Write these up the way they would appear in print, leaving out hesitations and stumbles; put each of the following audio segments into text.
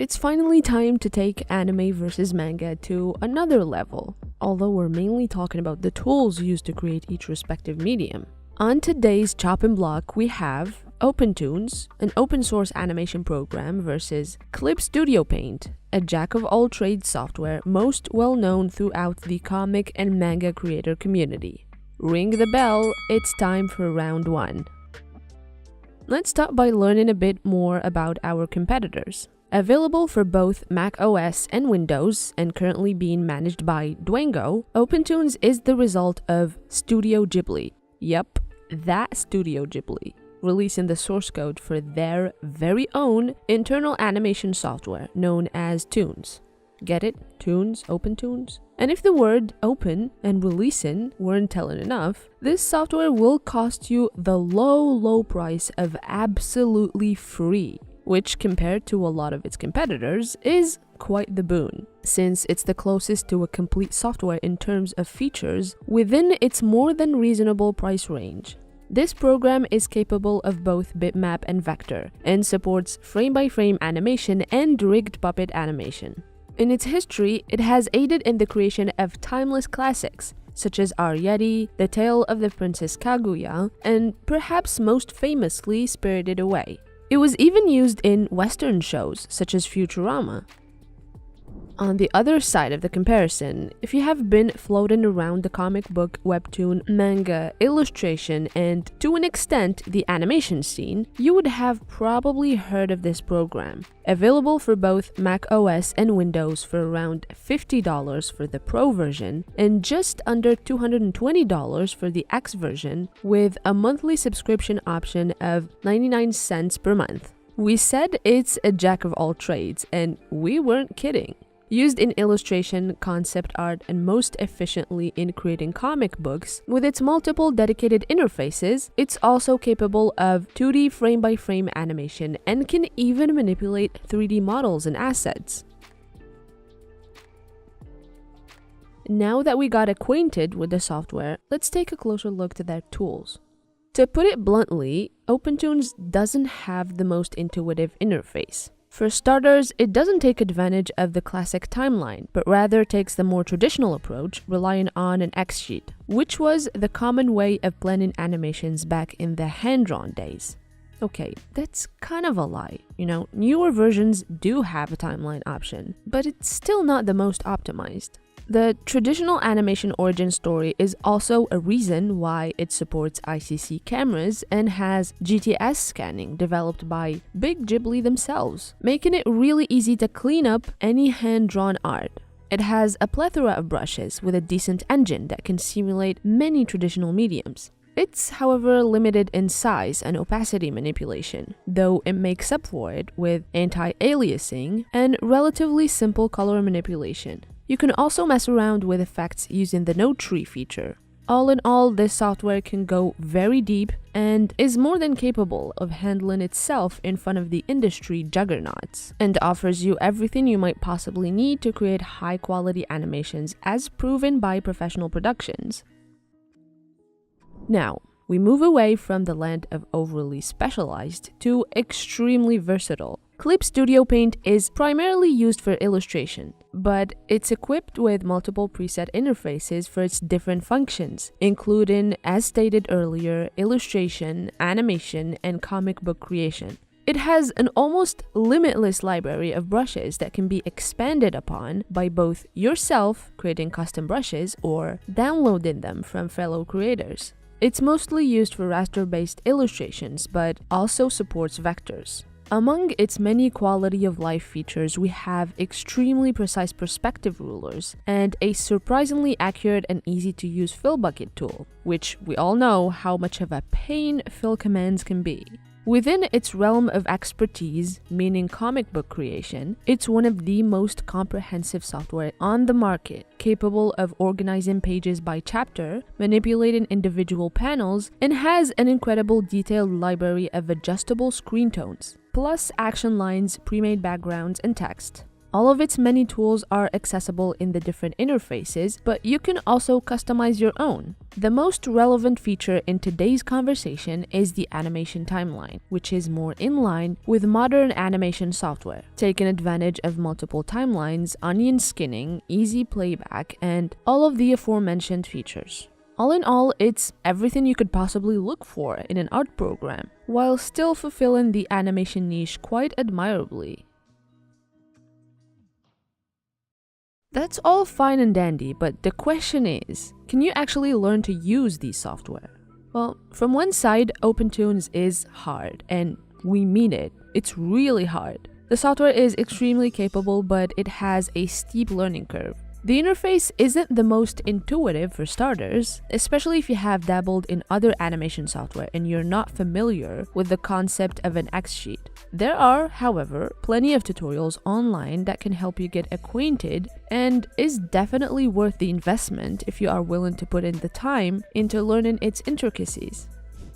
It's finally time to take anime versus manga to another level, although we're mainly talking about the tools used to create each respective medium. On today's chopping block, we have OpenToonz, an open source animation program, versus Clip Studio Paint, a jack-of-all-trades software most well known throughout the comic and manga creator community. Ring the bell, it's time for round one. Let's start by learning a bit more about our competitors. Available for both Mac OS and Windows, and currently being managed by Dwango, OpenToonz is the result of Studio Ghibli. Yep, that Studio Ghibli, releasing the source code for their very own internal animation software known as Toonz. Get it? Toonz, OpenToonz? And if the word open and releasing weren't telling enough, this software will cost you the low price of absolutely free, which compared to a lot of its competitors is quite the boon, since it's the closest to a complete software in terms of features within its more than reasonable price range. This program is capable of both bitmap and vector, and supports frame-by-frame animation and rigged puppet animation. In its history, it has aided in the creation of timeless classics, such as Arrietty, The Tale of the Princess Kaguya, and perhaps most famously Spirited Away. It was even used in Western shows, such as Futurama. On the other side of the comparison, if you have been floating around the comic book, webtoon, manga, illustration, and to an extent the animation scene, you would have probably heard of this program. Available for both Mac OS and Windows for around $50 for the Pro version and just under $220 for the X version, with a monthly subscription option of 99 cents per month. We said it's a jack of all trades, and we weren't kidding. Used in illustration, concept art, and most efficiently in creating comic books, with its multiple dedicated interfaces, it's also capable of 2D frame-by-frame animation and can even manipulate 3D models and assets. Now that we got acquainted with the software, let's take a closer look to their tools. To put it bluntly, OpenToonz doesn't have the most intuitive interface. For starters, it doesn't take advantage of the classic timeline, but rather takes the more traditional approach, relying on an X-sheet, which was the common way of blending animations back in the hand-drawn days. Okay, that's kind of a lie. Newer versions do have a timeline option, but it's still not the most optimized. The traditional animation origin story is also a reason why it supports ICC cameras and has GTS scanning developed by Big Ghibli themselves, making it really easy to clean up any hand-drawn art. It has a plethora of brushes with a decent engine that can simulate many traditional mediums. It's, however, limited in size and opacity manipulation, though it makes up for it with anti-aliasing and relatively simple color manipulation. You can also mess around with effects using the node tree feature. All in all, this software can go very deep and is more than capable of handling itself in front of the industry juggernauts, and offers you everything you might possibly need to create high-quality animations as proven by professional productions. Now, we move away from the land of overly specialized to extremely versatile. Clip Studio Paint is primarily used for illustration, but it's equipped with multiple preset interfaces for its different functions, including, as stated earlier, illustration, animation, and comic book creation. It has an almost limitless library of brushes that can be expanded upon by both yourself creating custom brushes or downloading them from fellow creators. It's mostly used for raster-based illustrations, but also supports vectors. Among its many quality-of-life features, we have extremely precise perspective rulers and a surprisingly accurate and easy-to-use fill bucket tool, which we all know how much of a pain fill commands can be. Within its realm of expertise, meaning comic book creation, it's one of the most comprehensive software on the market, capable of organizing pages by chapter, manipulating individual panels, and has an incredible detailed library of adjustable screen tones, plus action lines, pre-made backgrounds, and text. All of its many tools are accessible in the different interfaces, but you can also customize your own. The most relevant feature in today's conversation is the animation timeline, which is more in line with modern animation software, taking advantage of multiple timelines, onion skinning, easy playback, and all of the aforementioned features. All in all, it's everything you could possibly look for in an art program, while still fulfilling the animation niche quite admirably. That's all fine and dandy, but the question is, can you actually learn to use these software? Well, from one side, OpenToonz is hard, and we mean it. It's really hard. The software is extremely capable, but it has a steep learning curve. The interface isn't the most intuitive for starters, especially if you have dabbled in other animation software and you're not familiar with the concept of an X-sheet. There are, however, plenty of tutorials online that can help you get acquainted and is definitely worth the investment if you are willing to put in the time into learning its intricacies.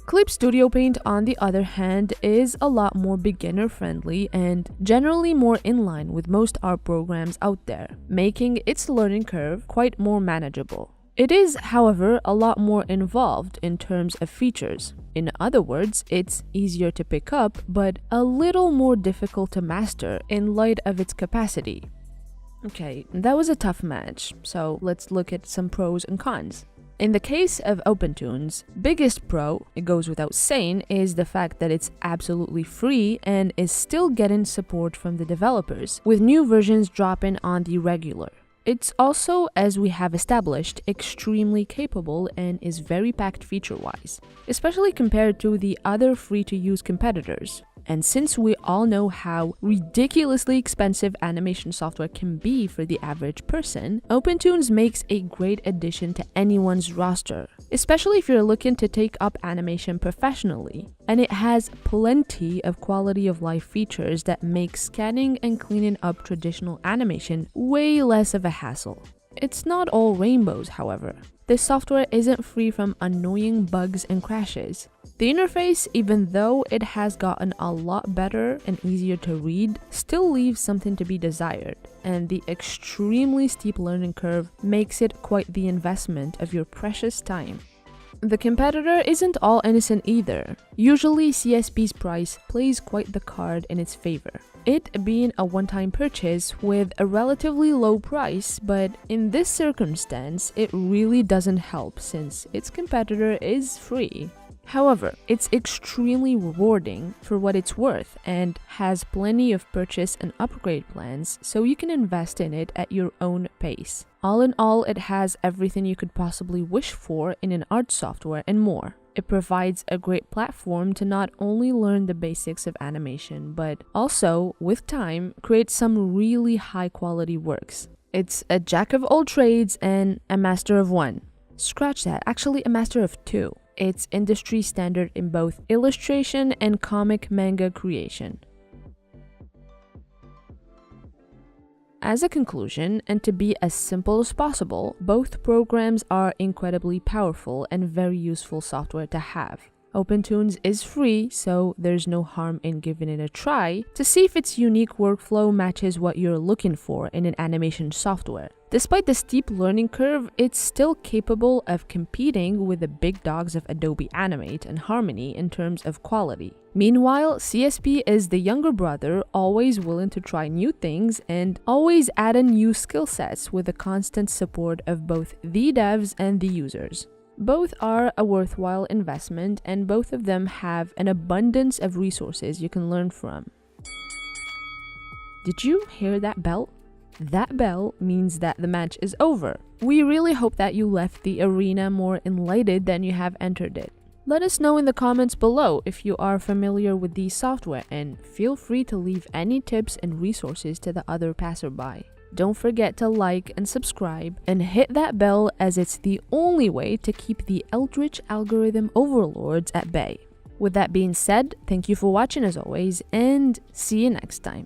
Clip Studio Paint, on the other hand, is a lot more beginner-friendly and generally more in line with most art programs out there, making its learning curve quite more manageable. It is, however, a lot more involved in terms of features. In other words, it's easier to pick up, but a little more difficult to master in light of its capacity. Okay, that was a tough match, so let's look at some pros and cons. In the case of OpenToonz, biggest pro, it goes without saying, is the fact that it's absolutely free and is still getting support from the developers, with new versions dropping on the regular. It's also, as we have established, extremely capable and is very packed feature-wise, especially compared to the other free-to-use competitors. And since we all know how ridiculously expensive animation software can be for the average person, OpenToonz makes a great addition to anyone's roster, especially if you're looking to take up animation professionally. And it has plenty of quality of life features that make scanning and cleaning up traditional animation way less of a hassle. It's not all rainbows, however. This software isn't free from annoying bugs and crashes. The interface, even though it has gotten a lot better and easier to read, still leaves something to be desired, and the extremely steep learning curve makes it quite the investment of your precious time. The competitor isn't all innocent either. Usually CSP's price plays quite the card in its favor, it being a one-time purchase with a relatively low price, but in this circumstance it really doesn't help since its competitor is free. However, it's extremely rewarding for what it's worth and has plenty of purchase and upgrade plans, so you can invest in it at your own pace. All in all, it has everything you could possibly wish for in an art software and more. It provides a great platform to not only learn the basics of animation, but also, with time, create some really high quality works. It's a jack of all trades and a master of one. Scratch that, actually a master of two. It's industry standard in both illustration and comic manga creation. As a conclusion, and to be as simple as possible, both programs are incredibly powerful and very useful software to have. OpenToonz is free, so there's no harm in giving it a try to see if its unique workflow matches what you're looking for in an animation software. Despite the steep learning curve, it's still capable of competing with the big dogs of Adobe Animate and Harmony in terms of quality. Meanwhile, CSP is the younger brother, always willing to try new things and always add in new skill sets with the constant support of both the devs and the users. Both are a worthwhile investment, and both of them have an abundance of resources you can learn from. Did you hear that bell? That bell means that the match is over. We really hope that you left the arena more enlightened than you have entered it. Let us know in the comments below if you are familiar with these software, and feel free to leave any tips and resources to the other passerby. Don't forget to like and subscribe and hit that bell, as it's the only way to keep the eldritch algorithm overlords at bay. With that being said, thank you for watching as always, and see you next time.